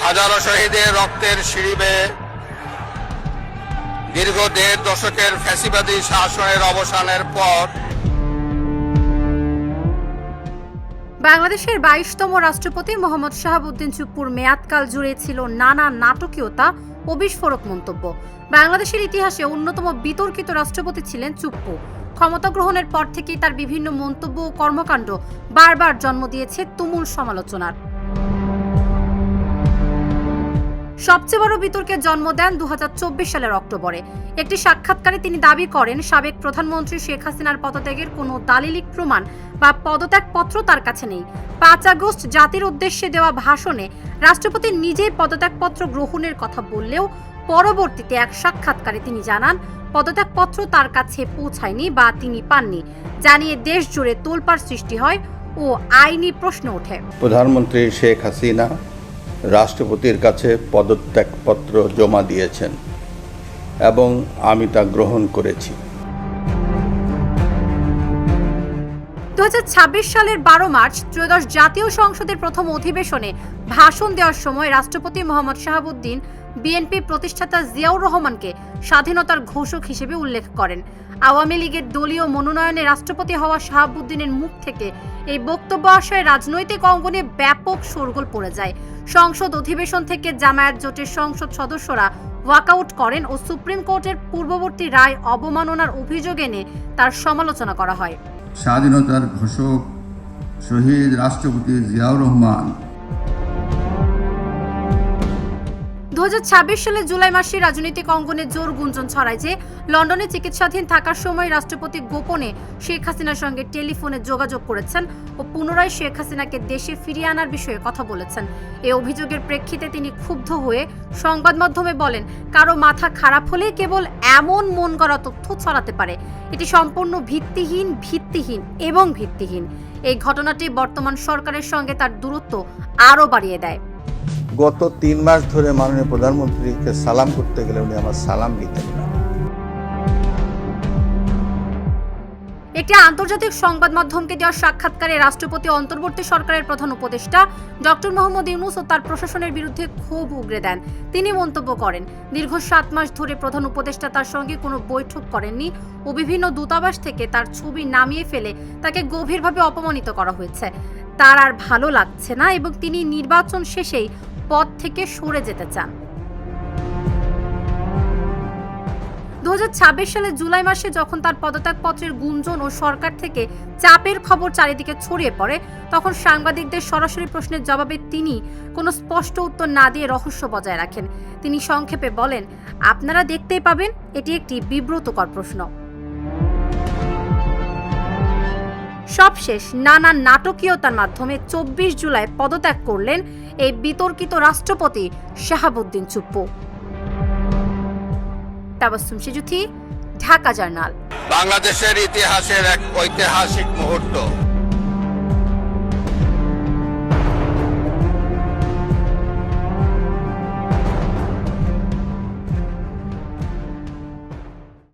হাজারো শহীদের রক্তের সিঁড়ি বেয়ে দীর্ঘ ১.৫ দশকের ফ্যাসিবাদী শাসনের অবসানের পর বাংলাদেশের ২২তম রাষ্ট্রপতি মোহাম্মদ শাহাবুদ্দিন চুপ্পুর মেয়াদকাল জুড়ে ছিল নানা নাটকীয়তা ও বিস্ফোরক মন্তব্য। বাংলাদেশের ইতিহাসে অন্যতম বিতর্কিত রাষ্ট্রপতি ছিলেন চুপ্পু। ক্ষমতা গ্রহণের পর থেকেই তার বিভিন্ন মন্তব্য ও কর্মকাণ্ড বারবার জন্ম দিয়েছে তুমুল সমালোচনার। সবচেয়ে বড় বিতর্কের জন্ম দেন ২০২৪ সালের অক্টোবরে। একটি সাক্ষাৎকারে তিনি দাবি করেন, সাবেক প্রধানমন্ত্রী শেখ হাসিনার পদত্যাগের কোনো দালিলিক প্রমাণ বা পদত্যাগপত্র তার কাছে নেই। ৫ আগস্ট জাতির উদ্দেশ্যে দেওয়া ভাষণে রাষ্ট্রপতি নিজেই পদত্যাগপত্র গ্রহণের কথা বললেও পরবর্তীতে এক সাক্ষাৎকারে তিনি জানান পদত্যাগপত্র তার কাছে পৌঁছায়নি বা তিনি পাননি, জানিয়ে দেশ জুড়ে তোলপাড় সৃষ্টি হয় ও আইনি প্রশ্ন ওঠে। প্রধানমন্ত্রী শেখ হাসিনা রাষ্ট্রপতির কাছে পদত্যাগপত্র জমা দিয়েছেন এবং আমি তা গ্রহণ করেছি। ২০২৬ সালের ১২ মার্চ ত্রয়োদশ জাতীয় সংসদের প্রথম অধিবেশনে ভাষণ দেওয়ার সময় রাষ্ট্রপতি মোহাম্মদ শাহাবুদ্দিন বিএনপি প্রতিষ্ঠাতা জিয়াউর রহমানকে স্বাধীনতার ঘোষক হিসেবে উল্লেখ করেন। আওয়ামী লীগের দলীয় মনোনয়নে রাষ্ট্রপতি হওয়া শাহাবুদ্দিনের মুখ থেকে এই বক্তব্য আসায় রাজনৈতিক অঙ্গনে ব্যাপক শোরগোল পড়ে যায়। সংসদ অধিবেশন থেকে জামায়াত জোটের সংসদ সদস্যরা ওয়াকআউট করেন ও সুপ্রিম কোর্টের পূর্ববর্তী রায় অবমাননার অভিযোগ এনে তার সমালোচনা করা হয়। স্বাধীনতার ঘোষক শহীদ রাষ্ট্রপতি জিয়াউর রহমান ২০২৬ সালের জুলাই মাসে রাজনৈতিক অঙ্গনে জোর গুঞ্জন ছড়ায় যে লন্ডনে চিকিৎসাধীন থাকার সময় রাষ্ট্রপতি গোপনে শেখ হাসিনার সঙ্গে টেলিফোনে যোগাযোগ করেছেন ও পুনরায় শেখ হাসিনাকে দেশে ফিরিয়ে আনার বিষয়ে কথা বলেছেন। এই অভিযোগের প্রেক্ষিতে তিনি ক্ষুব্ধ হয়ে সংবাদ মাধ্যমে বলেন, কারো মাথা খারাপ হলে কেবল এমন মন গড়া তথ্য ছড়াতে পারে। এটি সম্পূর্ণ ভিত্তিহীন। এই ঘটনাটি বর্তমান সরকারের সঙ্গে তার দূরত্ব আরও বাড়িয়ে দেয়। গত ৩ মাস ধরে মাননীয় প্রধানমন্ত্রীকে সালাম করতে গেলে উনি আমার সালাম নিতেন না। একটি আন্তর্জাতিক সংবাদ মাধ্যমকে দেওয়া সাক্ষাৎকারে রাষ্ট্রপতি অন্তর্বর্তী সরকারের প্রধান উপদেষ্টা ডক্টর মোহাম্মদ ইউনূস ও তার প্রশাসনের বিরুদ্ধে ক্ষোভ উগরে দেন। তিনি মন্তব্য করেন, দীর্ঘ ৭ মাস ধরে প্রধান উপদেষ্টা তার সঙ্গে কোনো বৈঠক করেননি ও বিভিন্ন দূতাবাস থেকে তার ছবি নামিয়ে ফেলে তাকে গভীরভাবে অপমানিত করা হয়েছে। তার আর ভালো লাগছে না এবং তিনি নির্বাচন শেষেই পদ থেকে সরে যেতে চান। ২০২৬ সালের জুলাই মাসে যখন তার পদত্যাগপত্রের গুঞ্জন ও সরকার থেকে চাপের খবর চারিদিকে ছড়িয়ে পড়ে, তখন সাংবাদিকদের সরাসরি প্রশ্নের জবাবে তিনি কোনো স্পষ্ট উত্তর না দিয়ে রহস্য বজায় রাখেন। তিনি সংক্ষেপে বলেন, আপনারা দেখতেই পাবেন, এটি একটি বিব্রতকর প্রশ্ন। সবশেষ নানা নাটকীয়তার মাধ্যমে ২৪ জুলাই পদত্যাগ করলেন এই বিতর্কিত রাষ্ট্রপতি শাহাবুদ্দিন চুপ্পু। তাবাসসুম সেজুথি, ঢাকা জার্নাল। বাংলাদেশের ইতিহাসের এক ঐতিহাসিক মুহূর্ত।